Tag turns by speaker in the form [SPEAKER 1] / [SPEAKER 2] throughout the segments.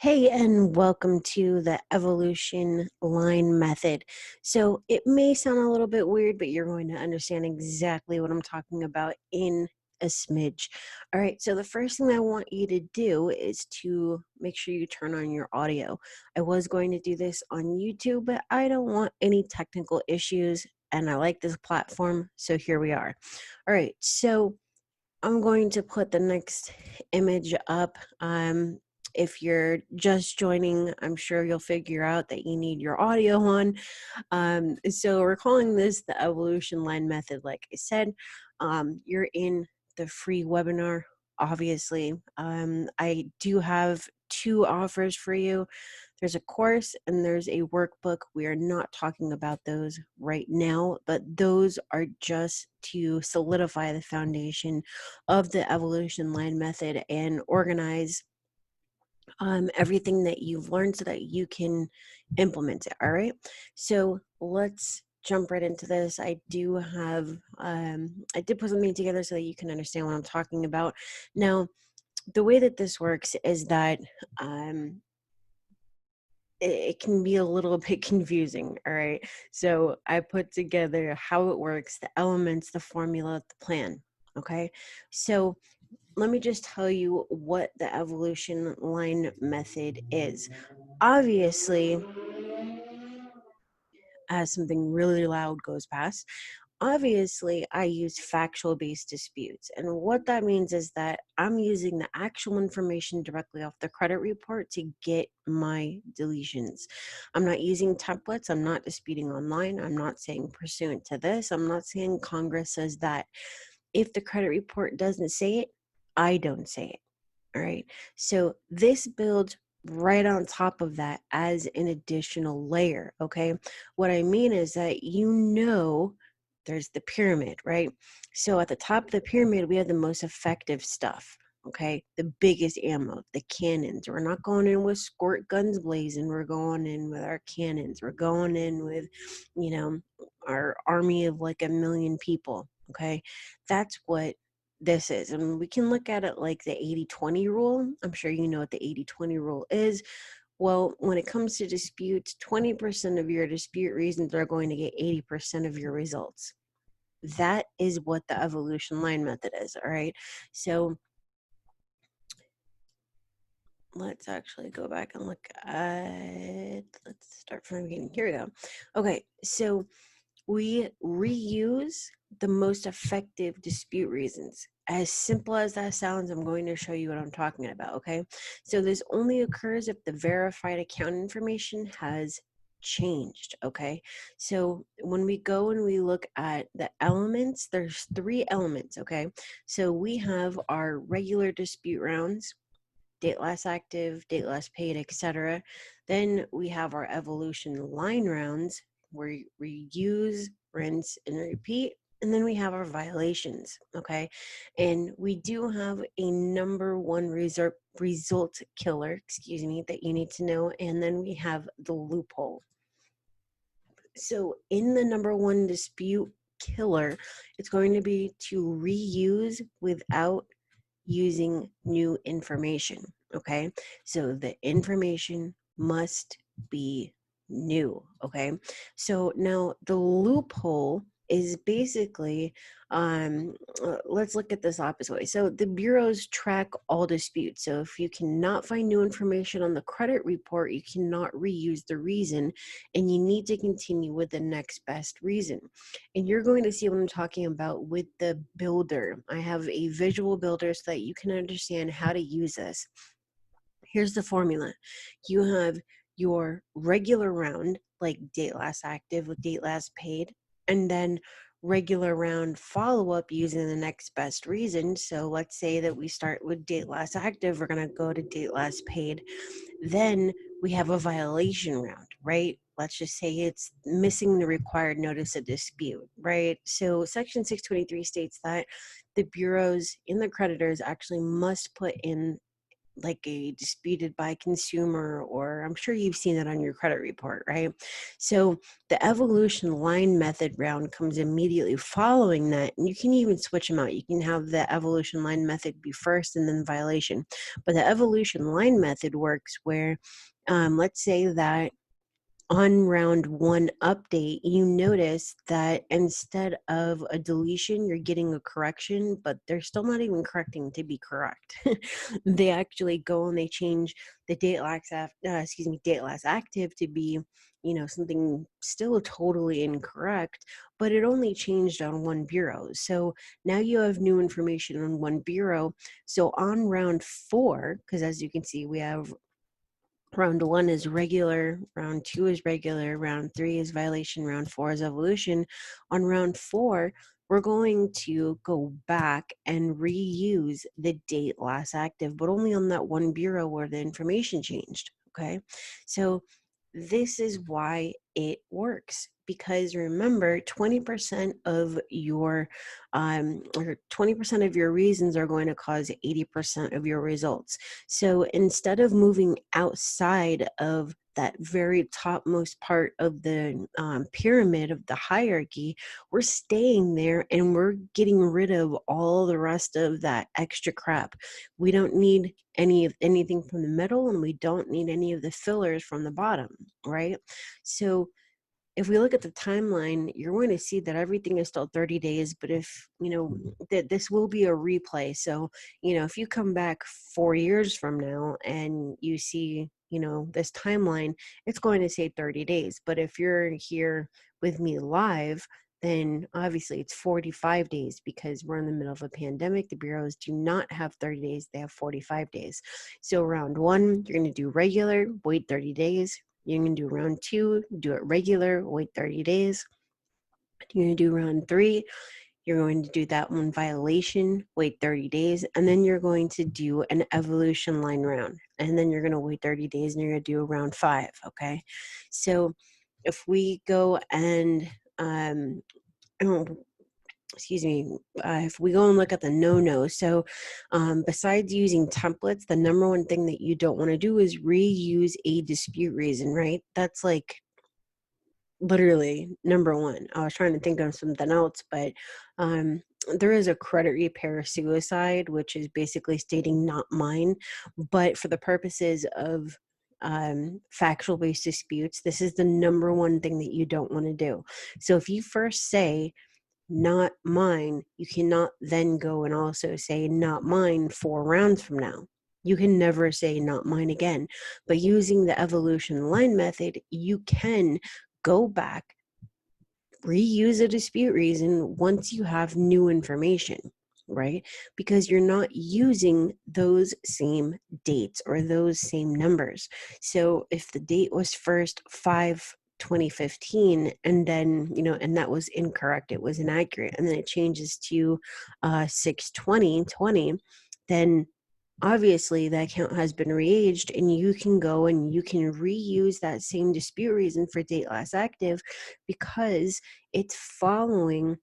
[SPEAKER 1] Hey, and welcome to the Evolution Line Method. So it may sound a little bit weird, but you're going to understand exactly what I'm talking about in a smidge. All right, so the first thing I want you to do is to make sure you turn on your audio. I was going to do this on YouTube, but I don't want any technical issues, and I like this platform, so here we are. All right, so I'm going to put the next image up. If you're just joining, I'm sure you'll figure out that you need your audio on. So we're calling this the Evolution Line Method. Like I said, you're in the free webinar, obviously. I do have two offers for you. There's a course and there's a workbook. We are not talking about those right now, but those are just to solidify the foundation of the Evolution Line Method and organize everything that you've learned so that you can implement it. All right, so let's jump right into this. I do have I did put something together so that you can understand what I'm talking about. Now, the way that this works is that it can be a little bit confusing. All right, so I put together how it works, the elements, the formula, the plan. Okay, so let me just tell you what the evolution line method is. Obviously, as something really loud goes past, obviously I use factual based disputes. And what that means is that I'm using the actual information directly off the credit report to get my deletions. I'm not using templates. I'm not disputing online. I'm not saying pursuant to this. I'm not saying Congress says that. If the credit report doesn't say it, I don't say it. All right. So this builds right on top of that as an additional layer. Okay. What I mean is that there's the pyramid, right? So at the top of the pyramid, we have the most effective stuff. Okay. The biggest ammo, the cannons. We're not going in with squirt guns blazing. We're going in with our cannons. We're going in with, our army of like 1 million people. Okay. That's what this is. And we can look at it like the 80-20 rule. I'm sure you know what the 80-20 rule is. Well, when it comes to disputes, 20% of your dispute reasons are going to get 80% of your results. That is what the evolution line method is. All right. So let's actually go back and look at, let's start from the beginning. Here we go. Okay. So we reuse the most effective dispute reasons. As simple as that sounds, I'm going to show you what I'm talking about, okay? So this only occurs if the verified account information has changed, okay? So when we go and we look at the elements, there's 3 elements, okay? So we have our regular dispute rounds, date last active, date last paid, etc. Then we have our evolution line rounds where we use, rinse, and repeat. And then we have our violations, okay? And we do have a number one result killer, that you need to know. And then we have the loophole. So in the number one dispute killer, it's going to be to reuse without using new information. Okay, so the information must be new. Okay, so now the loophole is basically let's look at this opposite way. So the bureaus track all disputes. So if you cannot find new information on the credit report, you cannot reuse the reason, and you need to continue with the next best reason. And you're going to see what I'm talking about with the builder. I have a visual builder so that you can understand how to use this. Here's the formula. You have your regular round, like date last active with date last paid, and then regular round follow-up using the next best reason. So let's say that we start with date last active, we're going to go to date last paid. Then we have a violation round, right? Let's just say it's missing the required notice of dispute, right? So section 623 states that the bureaus and the creditors actually must put in like a disputed by consumer, or I'm sure you've seen it on your credit report, right? So the evolution line method round comes immediately following that, and you can even switch them out. You can have the evolution line method be first and then violation. But the evolution line method works where, let's say that on round one update, you notice that instead of a deletion, you're getting a correction, but they're still not even correcting to be correct. They actually go and they change the date last active to be, something still totally incorrect, but it only changed on one bureau. So now you have new information on one bureau. So on round 4, because as you can see, we have round 1 is regular, round 2 is regular, round 3 is violation, round 4 is evolution. On round 4, we're going to go back and reuse the date last active, but only on that one bureau where the information changed, okay? So this is why it works, because remember, 20% of your or 20% of your reasons are going to cause 80% of your results. So instead of moving outside of that very topmost part of the pyramid of the hierarchy, we're staying there and we're getting rid of all the rest of that extra crap. We don't need anything from the middle, and we don't need any of the fillers from the bottom, right? So if we look at the timeline, you're going to see that everything is still 30 days, but if, that this will be a replay. So, if you come back 4 years from now and you see, this timeline, it's going to say 30 days. But if you're here with me live, then obviously it's 45 days, because we're in the middle of a pandemic. The bureaus do not have 30 days, they have 45 days. So round 1, you're going to do regular, wait 30 days. You're going to do round 2, do it regular, wait 30 days. You're going to do round 3, you're going to do that one violation, wait 30 days, and then you're going to do an evolution line round. And then you're going to wait 30 days and you're going to do a round 5, okay? So if we go and, if we go and look at the no-no, so besides using templates, the number one thing that you don't want to do is reuse a dispute reason, right? That's like literally number one. I was trying to think of something else, but there is a credit repair suicide, which is basically stating not mine, but for the purposes of factual-based disputes, this is the number one thing that you don't want to do. So if you first say not mine, you cannot then go and also say not mine 4 rounds from now. You can never say not mine again. But using the evolution line method, you can go back, reuse a dispute reason once you have new information, right? Because you're not using those same dates or those same numbers. So if the date was first 5/2015, and then, and that was incorrect, it was inaccurate, and then it changes to 6/20/20, then obviously that account has been re-aged, and you can go and you can reuse that same dispute reason for date last active, because it's following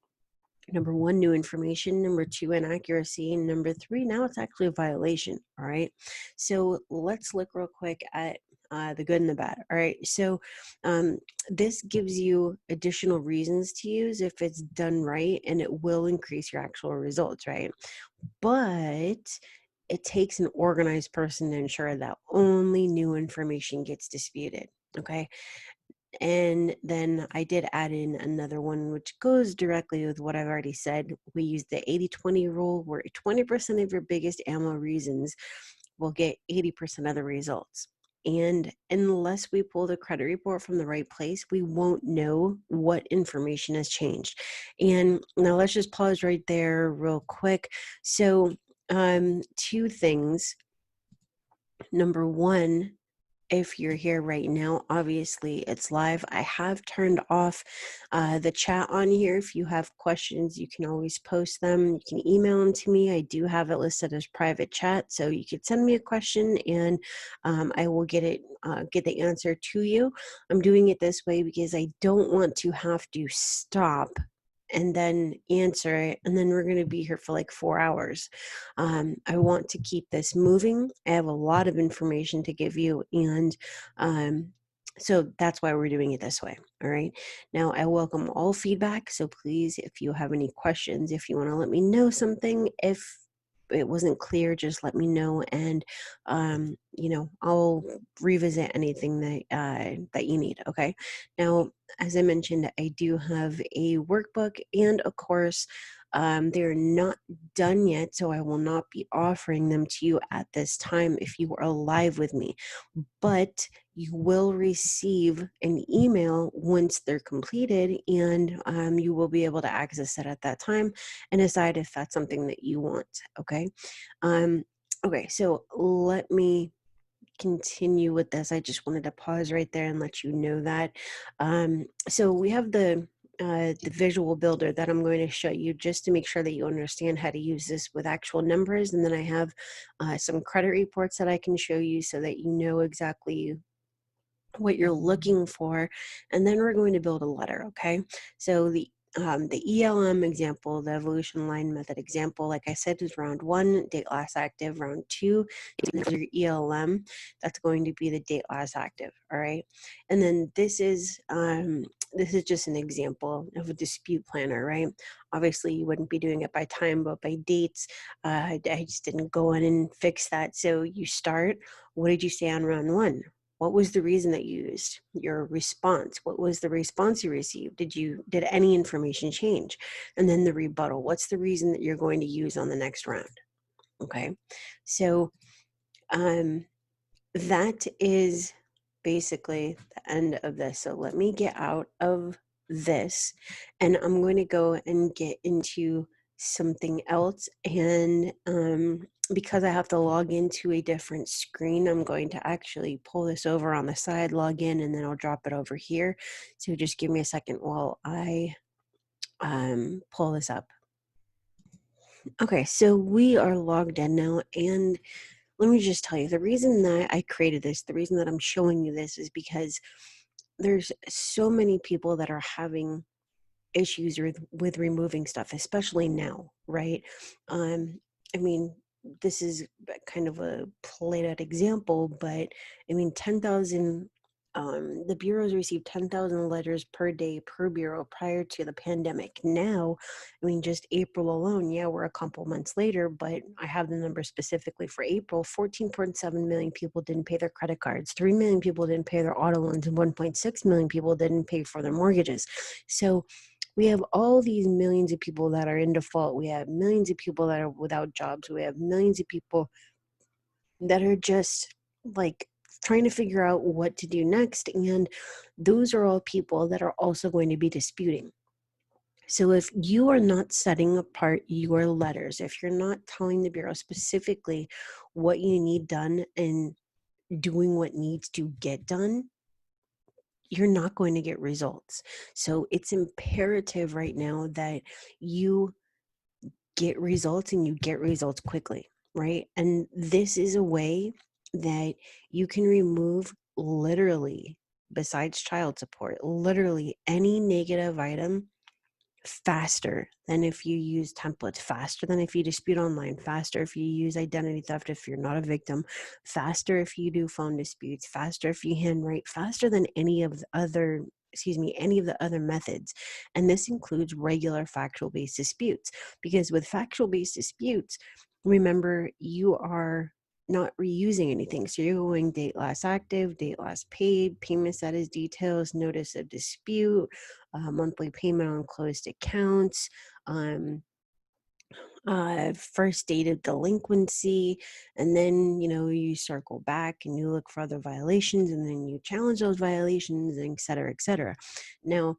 [SPEAKER 1] number 1, new information, number 2, inaccuracy, and number 3, now it's actually a violation. All right, so let's look real quick at the good and the bad. All right, so this gives you additional reasons to use if it's done right, and it will increase your actual results, right? But it takes an organized person to ensure that only new information gets disputed, okay? And then I did add in another one, which goes directly with what I've already said. We use the 80-20 rule, where 20% of your biggest ammo reasons will get 80% of the results. And unless we pull the credit report from the right place, we won't know what information has changed. And now let's just pause right there real quick. So 2 things. Number 1, if you're here right now, obviously it's live. I have turned off the chat on here. If you have questions, you can always post them. You can email them to me. I do have it listed as private chat, so you could send me a question, and I will get the answer to you. I'm doing it this way because I don't want to have to stop and then answer it, and then we're going to be here for like 4 hours. I want to keep this moving. I have a lot of information to give you, and so that's why we're doing it this way. All right. Now, I welcome all feedback. So please, if you have any questions, if you want to let me know something, if it wasn't clear, just let me know, and I'll revisit anything that you need. Okay. Now, as I mentioned, I do have a workbook and a course. They're not done yet, so I will not be offering them to you at this time if you are live with me, but you will receive an email once they're completed, and you will be able to access it at that time and decide if that's something that you want. Okay. Okay, so let me continue with this. I just wanted to pause right there and let you know that. So we have the visual builder that I'm going to show you just to make sure that you understand how to use this with actual numbers. And then I have some credit reports that I can show you so that you know exactly what you're looking for, and then we're going to build a letter. Okay, so the ELM example, the EvolutionLine Method example, like I said, is round 1, date last active. Round 2 is your ELM. That's going to be the date last active. All right, and then this is just an example of a dispute planner, right? Obviously, you wouldn't be doing it by time, but by dates. I just didn't go in and fix that. So you start. What did you say on round 1? What was the reason that you used? Your response. What was the response you received? Did any information change? And then the rebuttal. What's the reason that you're going to use on the next round? Okay. So that is basically the end of this. So let me get out of this, and I'm going to go and get into something else. And because I have to log into a different screen, I'm going to actually pull this over on the side, log in, and then I'll drop it over here. So just give me a second while I pull this up. Okay, so we are logged in now, and let me just tell you, the reason that I created this, the reason that I'm showing you this is because there's so many people that are having issues with removing stuff, especially now, right? I mean, this is kind of a played out example, but I mean, 10,000, the bureaus received 10,000 letters per day per bureau prior to the pandemic. Now, I mean, just April alone, yeah, we're a couple months later, but I have the number specifically for April. 14.7 million people didn't pay their credit cards, 3 million people didn't pay their auto loans, and 1.6 million people didn't pay for their mortgages. So we have all these millions of people that are in default. We have millions of people that are without jobs. We have millions of people that are just like trying to figure out what to do next. And those are all people that are also going to be disputing. So if you are not setting apart your letters, if you're not telling the Bureau specifically what you need done and doing what needs to get done, you're not going to get results. So it's imperative right now that you get results, and you get results quickly, right? And this is a way that you can remove, literally, besides child support, literally any negative item faster than if you use templates, faster than if you dispute online, faster if you use identity theft if you're not a victim, faster if you do phone disputes, faster if you handwrite, faster than any of the other methods. And this includes regular factual based disputes, because with factual based disputes, remember, you are not reusing anything. So you're going date last active, date last paid, payment status details, notice of dispute, monthly payment on closed accounts, first date of delinquency, and then you circle back and you look for other violations, and then you challenge those violations, and et cetera, et cetera. Now,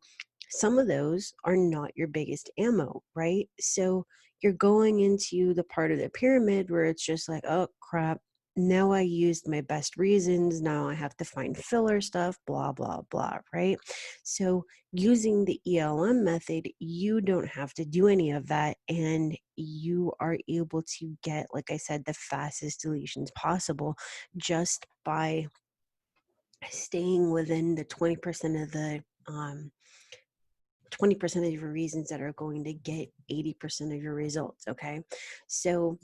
[SPEAKER 1] some of those are not your biggest ammo, right? So you're going into the part of the pyramid where it's just like, oh crap, now I used my best reasons, now I have to find filler stuff, blah, blah, blah, right? So using the ELM method, you don't have to do any of that, and you are able to get, like I said, the fastest deletions possible just by staying within the 20% of the 20% of your reasons that are going to get 80% of your results. Okay. So,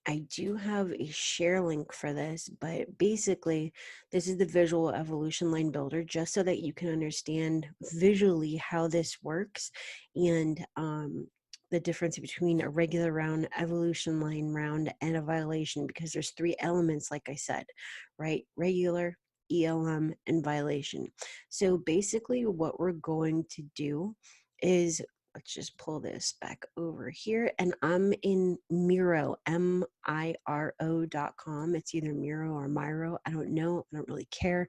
[SPEAKER 1] I do have a share link for this, but basically this is the visual evolution line builder, just so that you can understand visually how this works, and the difference between a regular round, evolution line round, and a violation, because there's three elements, like I said, right? Regular, ELM, and violation. So basically what we're going to do is, let's just pull this back over here, and I'm in Miro, MIRO.com. It's either Miro or Miro. I don't know. I don't really care.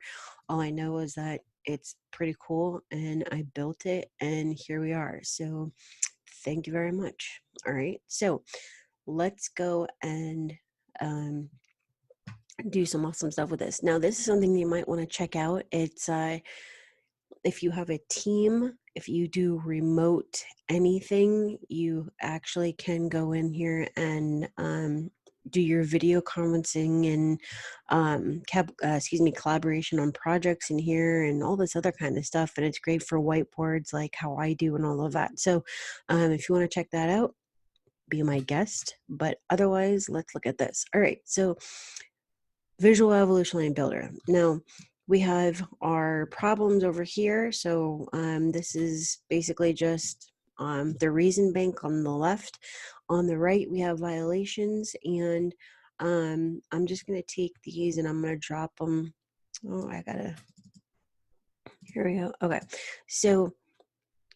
[SPEAKER 1] All I know is that it's pretty cool, and I built it, and here we are. So thank you very much. All right. So let's go and do some awesome stuff with this. Now, this is something you might want to check out. It's if you have a team, if you do remote anything, you actually can go in here and do your video conferencing and collaboration on projects in here and all this other kind of stuff. And it's great for whiteboards like how I do and all of that. So if you want to check that out, be my guest. But otherwise, let's look at this. All right. So visual evolution line builder. Now, we have our problems over here. So this is basically just the reason bank on the left. On the right, we have violations, and I'm just going to take these and I'm going to drop them. Oh, here we go. Okay. So I'm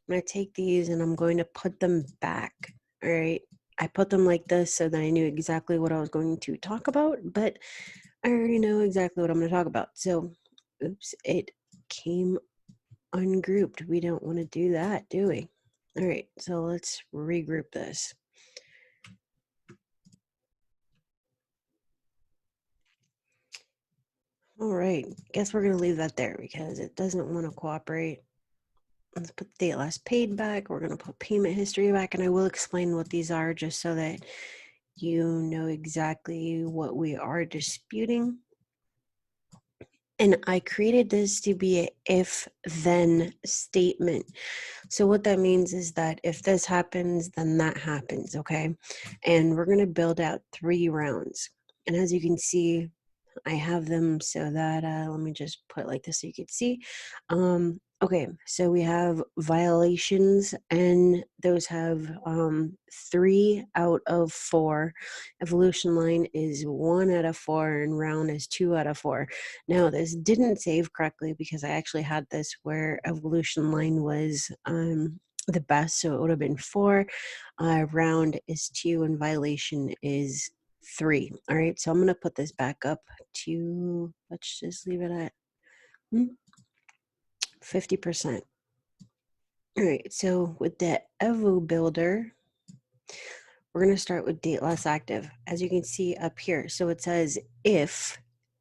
[SPEAKER 1] going to take these and I'm going to put them back. All right. I put them like this so that I knew exactly what I was going to talk about, but I already know exactly what I'm going to talk about. So, oops, it came ungrouped. We don't want to do that, do we? All right, so let's regroup this. All right, guess we're going to leave that there because it doesn't want to cooperate. Let's put the date last paid back. We're going to put payment history back, and I will explain what these are just so that you know exactly what we are disputing. And I created this to be an if-then statement. So what that means is that if this happens, then that happens, okay? And we're going to build out 3 rounds. And as you can see, I have them so that, let me just put it like this so you can see. Okay, so we have violations, and those have 3 out of 4. Evolution line is 1 out of 4, and round is 2 out of 4. Now, this didn't save correctly because I actually had this where evolution line was the best, so it would have been 4. Round is 2, and violation is 3. All right, so I'm going to put this back up to, let's just leave it at 50%. All right, so with the Evo builder, we're going to start with date last active, as you can see up here. So it says if,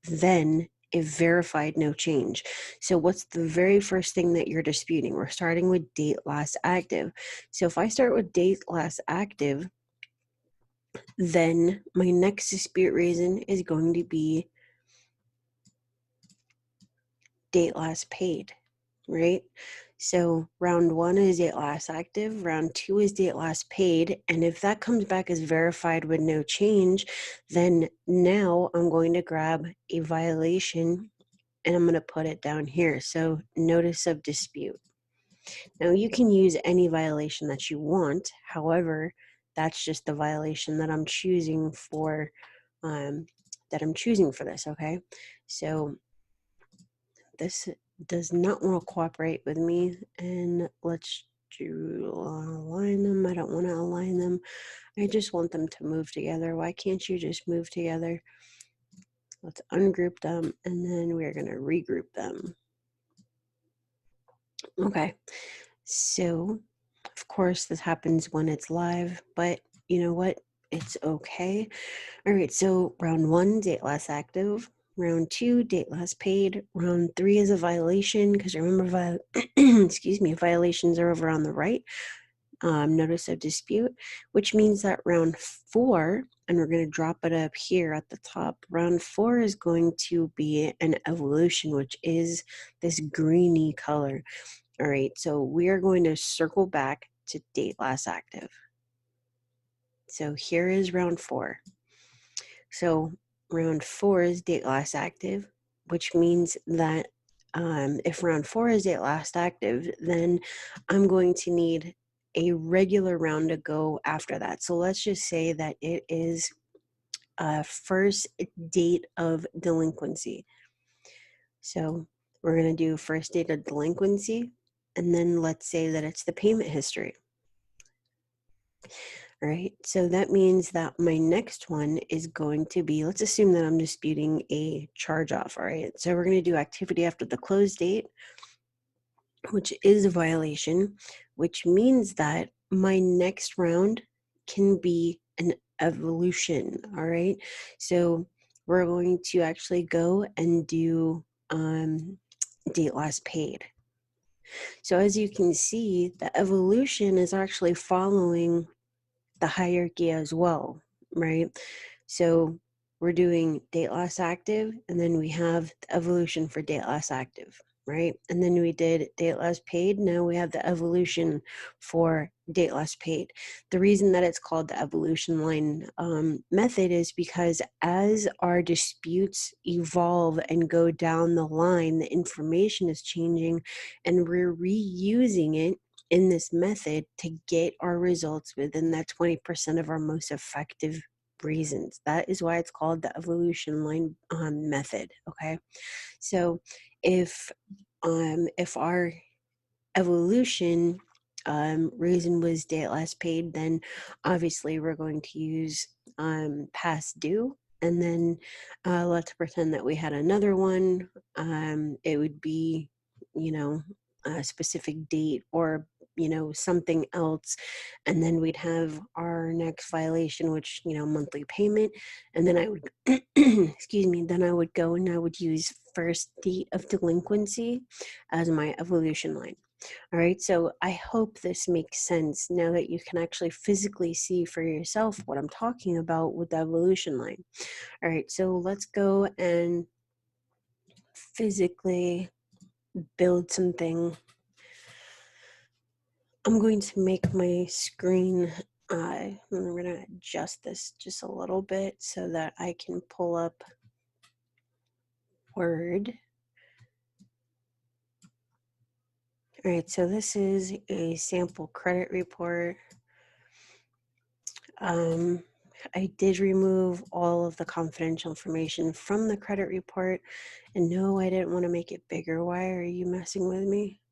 [SPEAKER 1] then, if verified, no change. So what's the very first thing that you're disputing? We're starting with date last active. So if I start with date last active, then my next dispute reason is going to be date last paid, right? So round 1 is date last active, round 2 is date last paid, and if that comes back as verified with no change, then now I'm going to grab a violation and I'm going to put it down here. So notice of dispute. Now you can use any violation that you want. However, that's just the violation that I'm choosing for this, okay? So this does not want to cooperate with me, and let's align them. I don't want to align them. I just want them to move together. Why can't you just move together? Let's ungroup them, and then we're going to regroup them. Okay, so of course this happens when it's live, but you know what? It's okay. All right, so round 1, date last active. Round 2, date last paid. Round 3 is a violation, because remember, violations are over on the right. Notice of dispute, which means that round 4, and we're going to drop it up here at the top, round 4 is going to be an evolution, which is this greeny color. All right, so we are going to circle back to date last active. So here is round 4. So round 4 is date last active, which means that if round 4 is date last active, then I'm going to need a regular round to go after that. So let's just say that it is first date of delinquency. So we're going to do first date of delinquency, and then let's say that it's the payment history. All right, so that means that my next one is going to be, let's assume that I'm disputing a charge off. All right, so we're going to do activity after the close date, which is a violation, which means that my next round can be an evolution. All right, so we're going to actually go and do date last paid. So as you can see, the evolution is actually following the hierarchy as well, right? So we're doing date last active, and then we have the evolution for date last active, right? And then we did date last paid. Now we have the evolution for date last paid. The reason that it's called the EvolutionLine method is because as our disputes evolve and go down the line, the information is changing, and we're reusing it in this method to get our results within that 20% of our most effective reasons. That is why it's called the EvolutionLine method. Okay, so if our evolution reason was date last paid, then obviously we're going to use past due. And then let's pretend that we had another one. It would be, a specific date or something else, and then we'd have our next violation, which monthly payment. And then I would excuse me, then I would go and I would use first date of delinquency as my evolution line. All right, so I hope this makes sense now that you can actually physically see for yourself what I'm talking about with the evolution line. All right, so let's go and physically build something. I'm going to make my screen, I'm going to adjust this just a little bit so that I can pull up Word. All right, so this is a sample credit report. I did remove all of the confidential information from the credit report, and no, I didn't want to make it bigger. Why are you messing with me?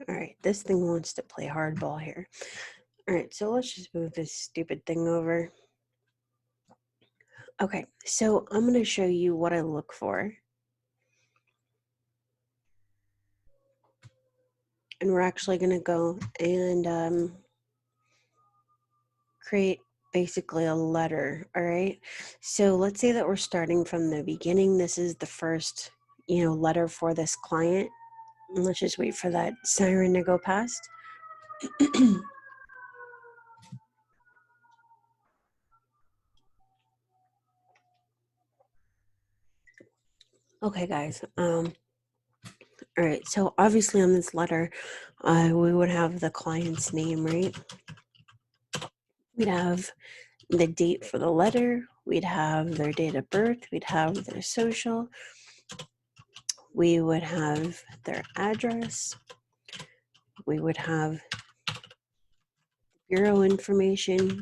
[SPEAKER 1] All right, this thing wants to play hardball here. All right, so let's just move this stupid thing over. Okay, so I'm going to show you what I look for. And we're actually going to go and create basically a letter. All right, so let's say that we're starting from the beginning. This is the first letter for this client. And let's just wait for that siren to go past. Okay, guys, all right, so obviously on this letter we would have the client's name, right? We'd have the date for the letter, we'd have their date of birth, we'd have their social, we would have their address, we would have bureau information,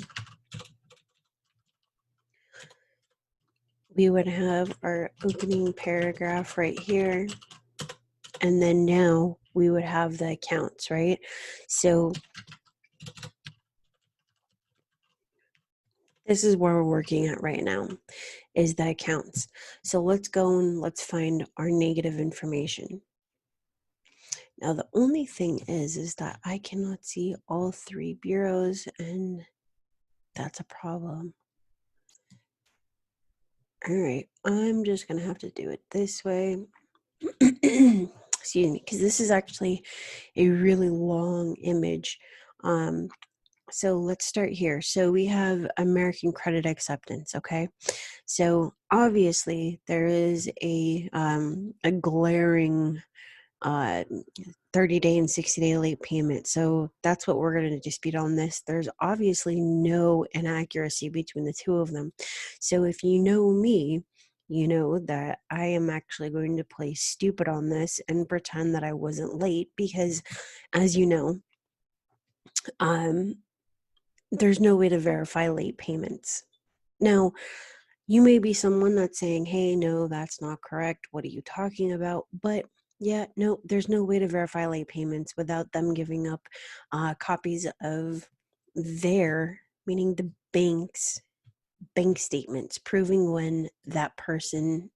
[SPEAKER 1] we would have our opening paragraph right here, and then now we would have the accounts, right? So this is where we're working at right now, is the accounts. So let's go and let's find our negative information. Now, the only thing is that I cannot see all 3 bureaus, and that's a problem. All right, I'm just gonna have to do it this way. Excuse me, because this is actually a really long image. So let's start here. So we have American credit acceptance, okay? So obviously there is a glaring 30-day and 60-day late payment. So that's what we're going to dispute on this. There's obviously no inaccuracy between the two of them. So if you know me, you know that I am actually going to play stupid on this and pretend that I wasn't late because, as you know, um, there's no way to verify late payments. Now, you may be someone that's saying, hey, no, that's not correct. What are you talking about? But yeah, no, there's no way to verify late payments without them giving up copies of their, meaning the bank's bank statements proving when that person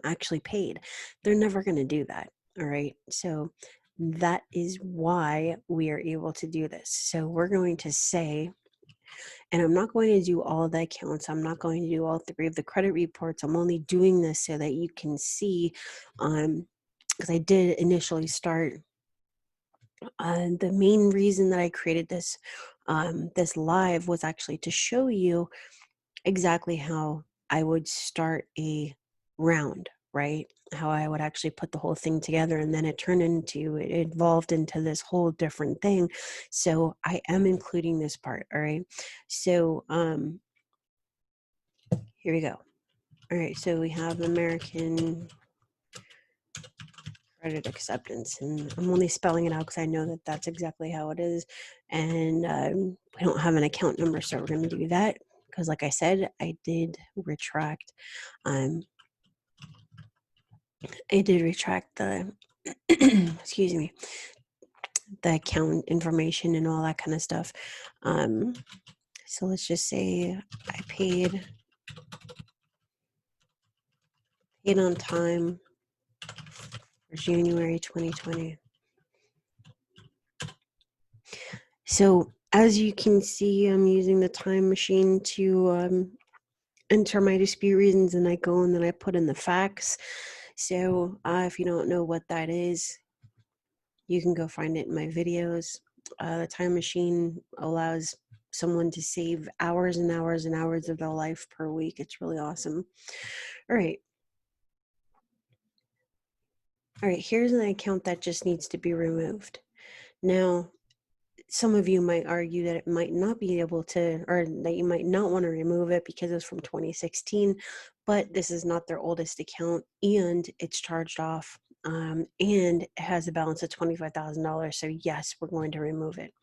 [SPEAKER 1] actually paid. They're never going to do that. All right. So that is why we are able to do this. So we're going to say, and I'm not going to do all of the accounts. I'm not going to do all three of the credit reports. I'm only doing this so that you can see, because I did initially start. The main reason that I created this this live was actually to show you exactly how I would start a round, right? How I would actually put the whole thing together, and then it evolved into this whole different thing. So I am including this part, all right? So here we go. All right, so we have American credit acceptance, and I'm only spelling it out because I know that that's exactly how it is, and we don't have an account number, so we're going to do that because, like I said, I did retract the excuse me, the account information and all that kind of stuff. So let's just say I paid on time for January 2020. So as you can see, I'm using the time machine to enter my dispute reasons, and I go and then I put in the facts. So if you don't know what that is, you can go find it in my videos. The time machine allows someone to save hours and hours and hours of their life per week. It's really awesome. All right. All right, here's an account that just needs to be removed. Now, some of you might argue that it might not be able to, or that you might not want to remove it because it's from 2016, but this is not their oldest account and it's charged off, and it has a balance of $25,000. So yes, we're going to remove it.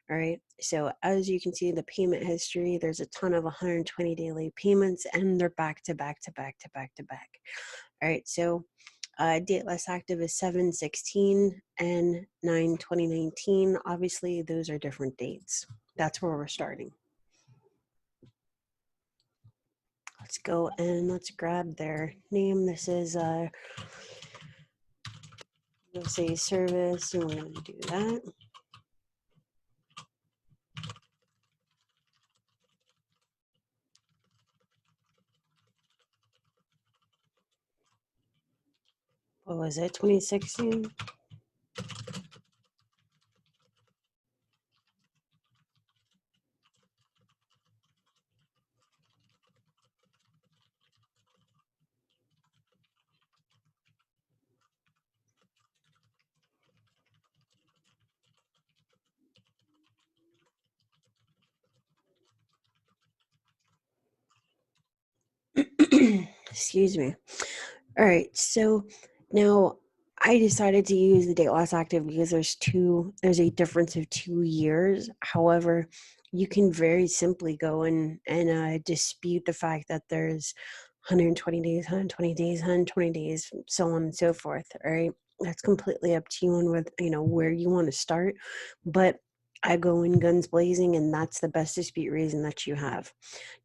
[SPEAKER 1] All right. So as you can see, the payment history, there's a ton of 120-day late payments, and they're back to back to back to back to back. All right. So date less active is 7/16 and 9/2019. Obviously, those are different dates. That's where we're starting. Let's go and let's grab their name. This is let's say service, and we're going to do that. What was it? 2016. Excuse me. All right, so now I decided to use the date last active because there's a difference of 2 years. However, you can very simply go and dispute the fact that there's 120 days, 120 days, 120 days, so on and so forth. All right, that's completely up to you and with where you want to start, but I go in guns blazing, and that's the best dispute reason that you have.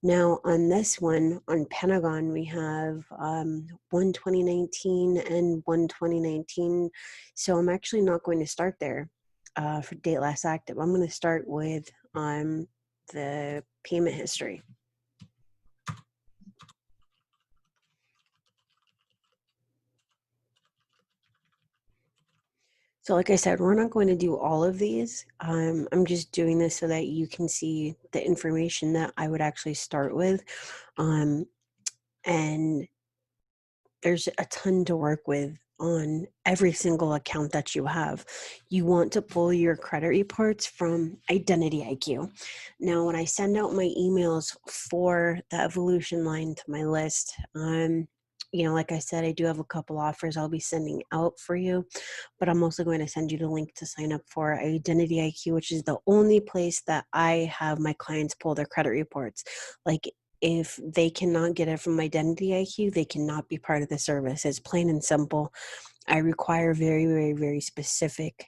[SPEAKER 1] Now on this one, on Pentagon, we have 1/2019 and 1/2019. So I'm actually not going to start there for date last active. I'm going to start with the payment history. So like I said, we're not going to do all of these. I'm just doing this so that you can see the information that I would actually start with. Um, and there's a ton to work with on every single account that you have. You want to pull your credit reports from IdentityIQ. Now, when I send out my emails for the evolution line to my list, like I said, I do have a couple offers I'll be sending out for you, but I'm also going to send you the link to sign up for IdentityIQ, which is the only place that I have my clients pull their credit reports. Like, if they cannot get it from IdentityIQ, they cannot be part of the service. It's plain and simple. I require very, very, very specific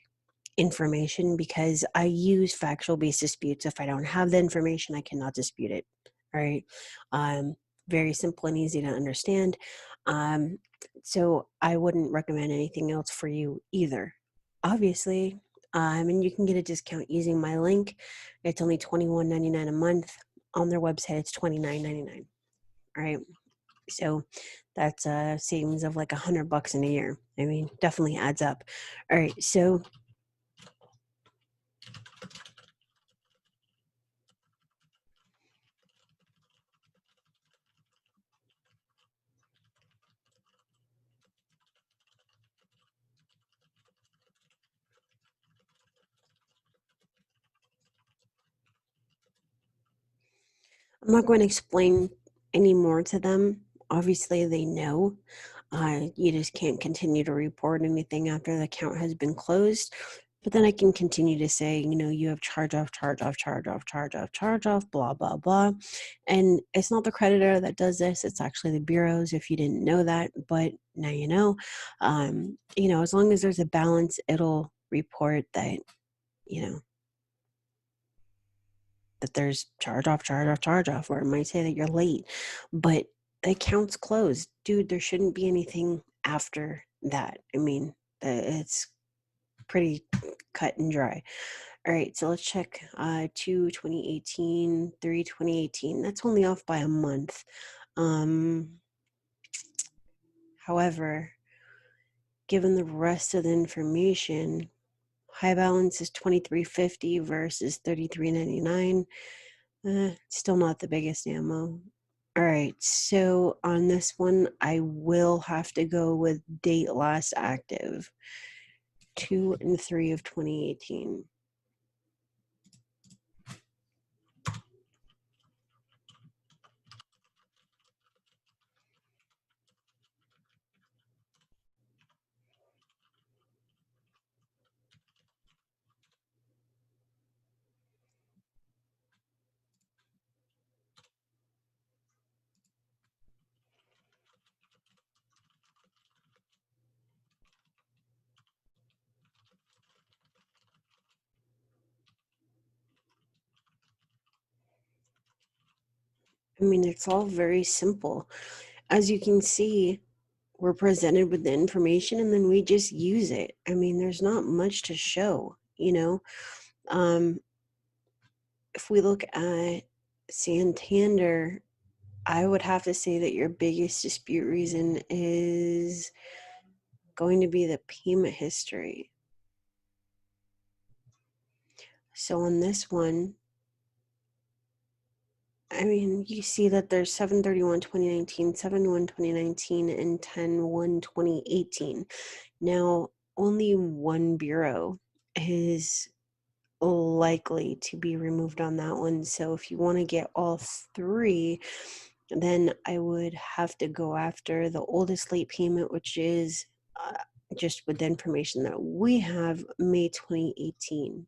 [SPEAKER 1] information because I use factual-based disputes. If I don't have the information, I cannot dispute it. All right. Um, Very simple and easy to understand. Um, so I wouldn't recommend anything else for you either. Obviously, and you can get a discount using my link. It's only $21.99 a month. On their website, it's $29.99. All right. So that's a savings of like $100 in a year. I mean, definitely adds up. All right. So I'm not going to explain any more to them. Obviously, they know. You just can't continue to report anything after the account has been closed. But then I can continue to say, you have charge off, charge off, charge off, charge off, charge off, blah, blah, blah. And it's not the creditor that does this. It's actually the bureaus, if you didn't know that. But now you know. As long as there's a balance, it'll report that, you know, that there's charge off, charge off, charge off, or it might say that you're late, but the account's closed. Dude, there shouldn't be anything after that. I mean, it's pretty cut and dry. All right, so let's check 2 2018, 3 2018. That's only off by a month. However, given the rest of the information, high balance is 2350 versus 3399. Still not the biggest ammo. All right, so on this one, I will have to go with date last active, 2 and 3 of 2018. I mean, it's all very simple. As you can see, we're presented with the information and then we just use it. I mean, there's not much to show, Um, if we look at Santander, I would have to say that your biggest dispute reason is going to be the payment history. So on this one, I mean, you see that there's 7/31/2019, 7/1/2019, and 10/1/2018. Now, only one bureau is likely to be removed on that one. So if you want to get all three, then I would have to go after the oldest late payment, which is just with the information that we have, May 2018.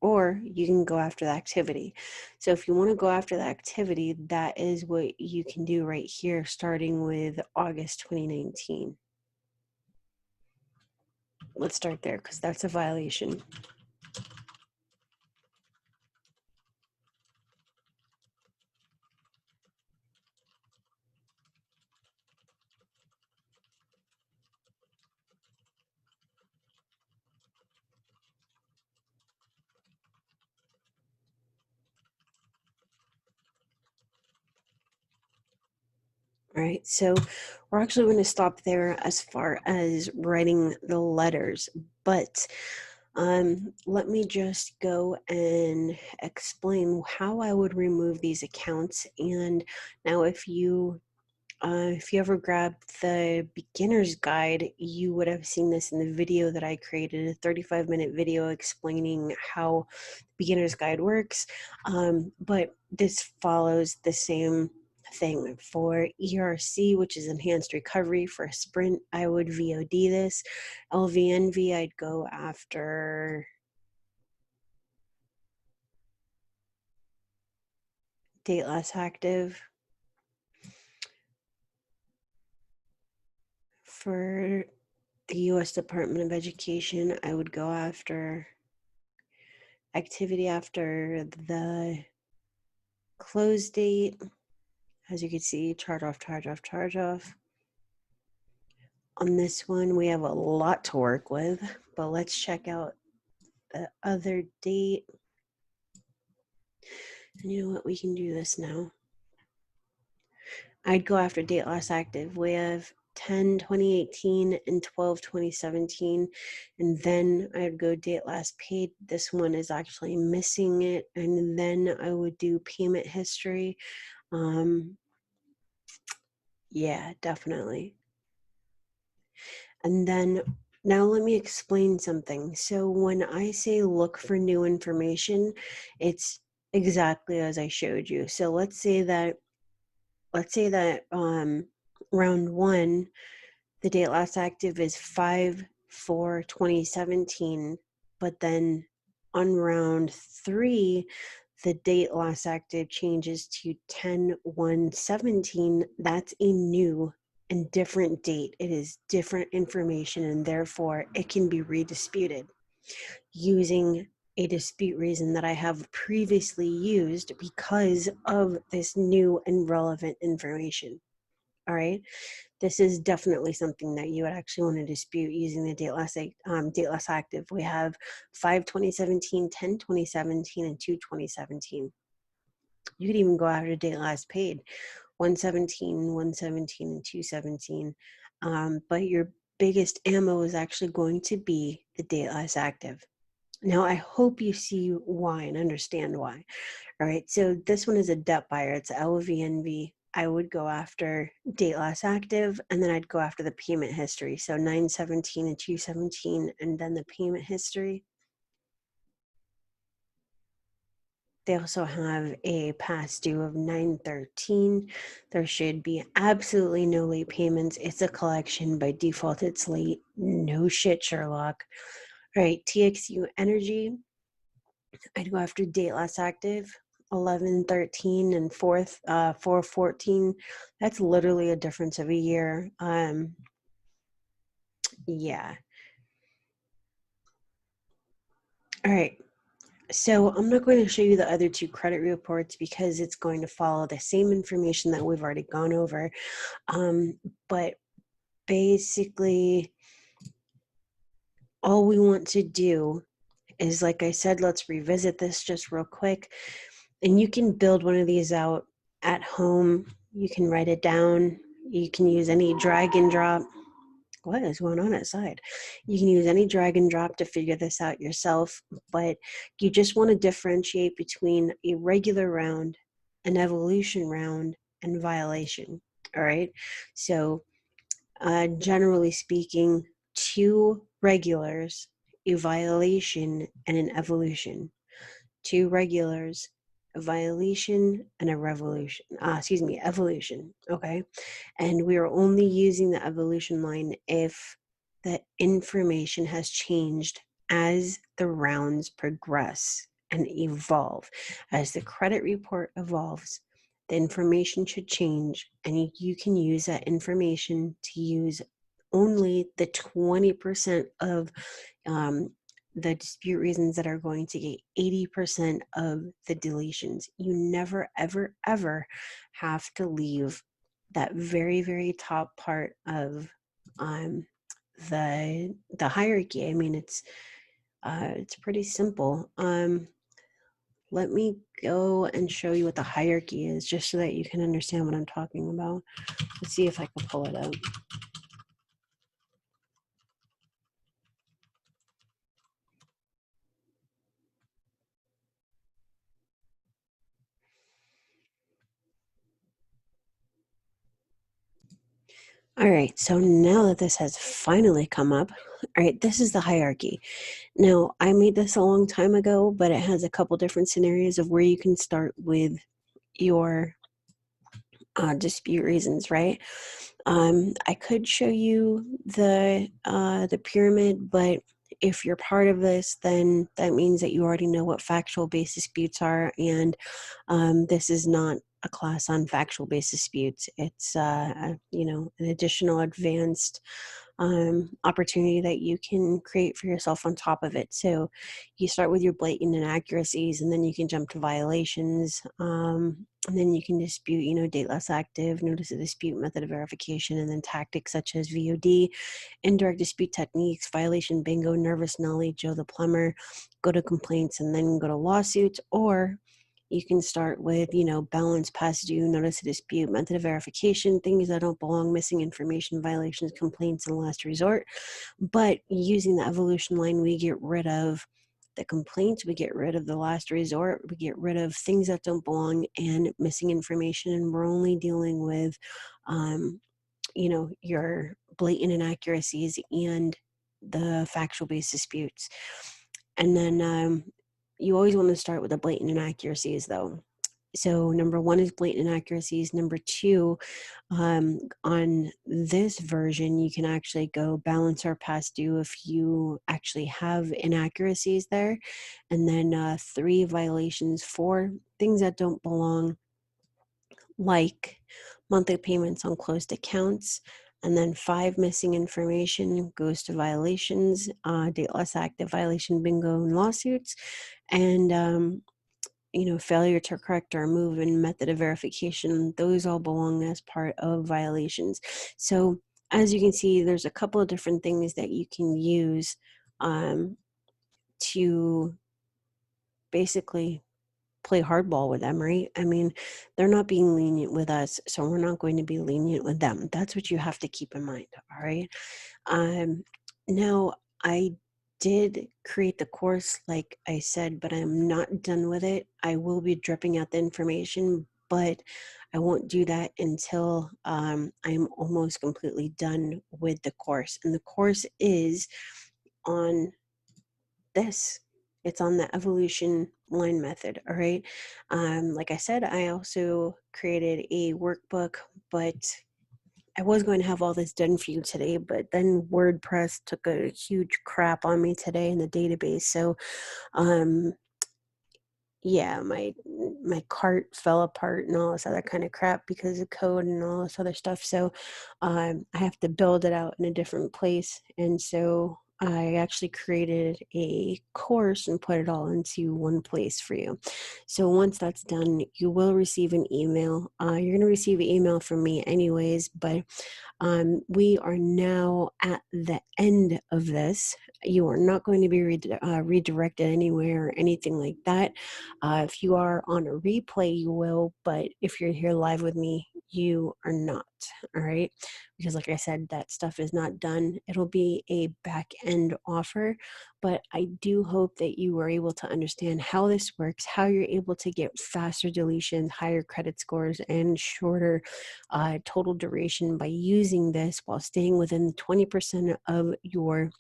[SPEAKER 1] Or you can go after the activity. So if you want to go after the activity, that is what you can do right here, starting with August 2019. Let's start there because that's a violation. All right, so we're actually going to stop there as far as writing the letters, but let me just go and explain how I would remove these accounts. And now if you ever grabbed the beginner's guide, you would have seen this in the video that I created, a 35-minute video explaining how the beginner's guide works. But this follows the same thing. For ERC, which is enhanced recovery for a sprint, I would VOD this. LVNV, I'd go after date less active. For the U.S. Department of Education, I would go after activity after the close date. As you can see, charge off, charge off, charge off. On this one, we have a lot to work with, but let's check out the other date. And you know what? We can do this now. I'd go after date last active. We have 10/2018 and 12/2017, and then I'd go date last paid. This one is actually missing it, and then I would do payment history. Yeah, definitely. And then now let me explain something. So when I say look for new information, it's exactly as I showed you. So let's say that round one, the date last active is 5/4/2017, but then on round three, the date last active changes to 10/1/17. That's a new and different date. It is different information, and therefore it can be redisputed using a dispute reason that I have previously used because of this new and relevant information. All right. This is definitely something that you would actually want to dispute using the date less active. We have 5/2017, 10/2017, and 2/2017. You could even go after date last paid, 1/17, 1/17, and 2/17. But your biggest ammo is actually going to be the date last active. Now, I hope you see why and understand why. All right, so this one is a debt buyer. It's LVNV. I would go after date last active, and then I'd go after the payment history. So 9/17 and 2/17, and then the payment history. They also have a past due of 9/13. There should be absolutely no late payments. It's a collection. By default, it's late. No shit, Sherlock. All right, TXU Energy. I'd go after date last active, 11/13 and 4/14. That's literally a difference of a year. Yeah. All right. So I'm not going to show you the other two credit reports because it's going to follow the same information that we've already gone over. But basically, all we want to do is, like I said, let's revisit this just real quick. And you can build one of these out at home. You can write it down. You can use any drag and drop. What is going on outside? You can use any drag and drop to figure this out yourself, but you just want to differentiate between a regular round, an evolution round, and violation. All right. So generally speaking, two regulars, a violation, and an evolution. Two regulars, a violation, and a revolution. Evolution. Okay. And we are only using the evolution line if the information has changed as the rounds progress and evolve. As the credit report evolves, the information should change, and you can use that information to use only the 20% of the dispute reasons that are going to get 80% of the deletions. You never, ever, ever have to leave that very, very top part of the hierarchy. I mean, it's pretty simple. let me go and show you what the hierarchy is, just so that you can understand what I'm talking about. Let's see if I can pull it up. All right, so now that this has finally come up, all right, this is the hierarchy. Now, I made this a long time ago, but it has a couple different scenarios of where you can start with your dispute reasons, right? I could show you the pyramid, but if you're part of this, then that means that you already know what factual-based disputes are, and this is not a class on factual-based disputes. It's an additional advanced opportunity that you can create for yourself on top of it. So you start with your blatant inaccuracies, and then you can jump to violations. And then you can dispute, date less active, notice of dispute, method of verification, and then tactics such as VOD, indirect dispute techniques, violation bingo, nervous Nelly, Joe the plumber, go to complaints, and then go to lawsuits. Or you can start with, balance, past due, notice of dispute, method of verification, things that don't belong, missing information, violations, complaints, and last resort. But using the evolution line, we get rid of the complaints, we get rid of the last resort, we get rid of things that don't belong and missing information, and we're only dealing with, your blatant inaccuracies and the factual-based disputes. And then you always want to start with the blatant inaccuracies, though. So number one is blatant inaccuracies. Number two, on this version, you can actually go balance or past due if you actually have inaccuracies there. And then three, violations. Four, things that don't belong, like monthly payments on closed accounts. And then five, missing information goes to violations, date less active, violation bingo, and lawsuits. And failure to correct or remove and method of verification, those all belong as part of violations. So as you can see, there's a couple of different things that you can use to basically play hardball with them, right? I mean, they're not being lenient with us, so we're not going to be lenient with them. That's what you have to keep in mind, all right? Now, I did create the course, like I said, but I'm not done with it. I will be dripping out the information, but I won't do that until I'm almost completely done with the course. And the course is on this. It's on the evolution line method, all right? Like I said, I also created a workbook, but I was going to have all this done for you today, but then WordPress took a huge crap on me today in the database. So, um, yeah, my cart fell apart and all this other kind of crap because of code and all this other stuff. So, I have to build it out in a different place. And so I actually created a course and put it all into one place for you. So once that's done, you will receive an email. You're going to receive an email from me anyways, but we are now at the end of this. You are not going to be redirected anywhere or anything like that. If you are on a replay, you will, but if you're here live with me, you are not, all right? Because like I said, that stuff is not done. It'll be a back end offer, but I do hope that you were able to understand how this works, how you're able to get faster deletions, higher credit scores, and shorter total duration by using this while staying within 20% of your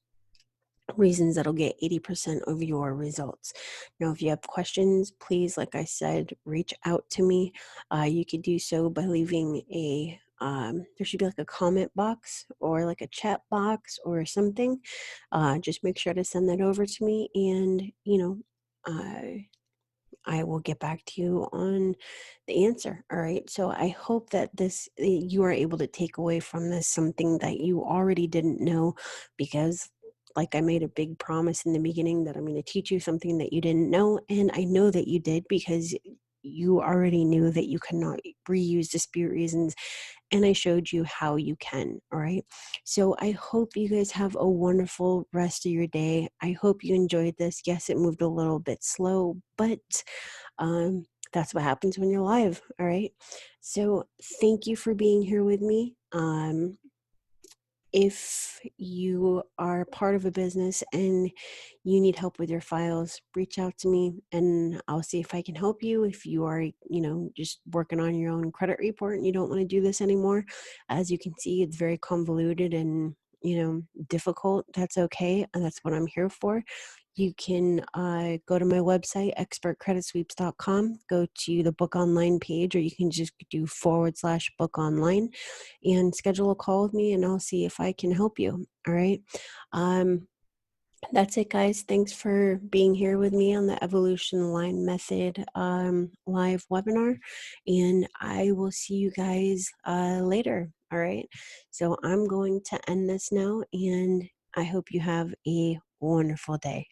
[SPEAKER 1] reasons that'll get 80% of your results. Now, if you have questions, please, like I said, reach out to me. You can do so by leaving there should be like a comment box or like a chat box or something. Just make sure to send that over to me, and, I will get back to you on the answer. All right. So I hope that you are able to take away from this something that you already didn't know, because like I made a big promise in the beginning that I'm going to teach you something that you didn't know. And I know that you did, because you already knew that you cannot reuse dispute reasons, and I showed you how you can. All right. So I hope you guys have a wonderful rest of your day. I hope you enjoyed this. Yes, it moved a little bit slow, but That's what happens when you're live. All right. So thank you for being here with me. If you are part of a business and you need help with your files, reach out to me and I'll see if I can help you. If you are, just working on your own credit report and you don't want to do this anymore, as you can see, it's very convoluted and, difficult. That's okay. And that's what I'm here for. You can go to my website, expertcreditsweeps.com, go to the book online page, or you can just do /book online and schedule a call with me and I'll see if I can help you. All right. That's it, guys. Thanks for being here with me on the EvolutionLine Method live webinar. And I will see you guys later. All right. So I'm going to end this now and I hope you have a wonderful day.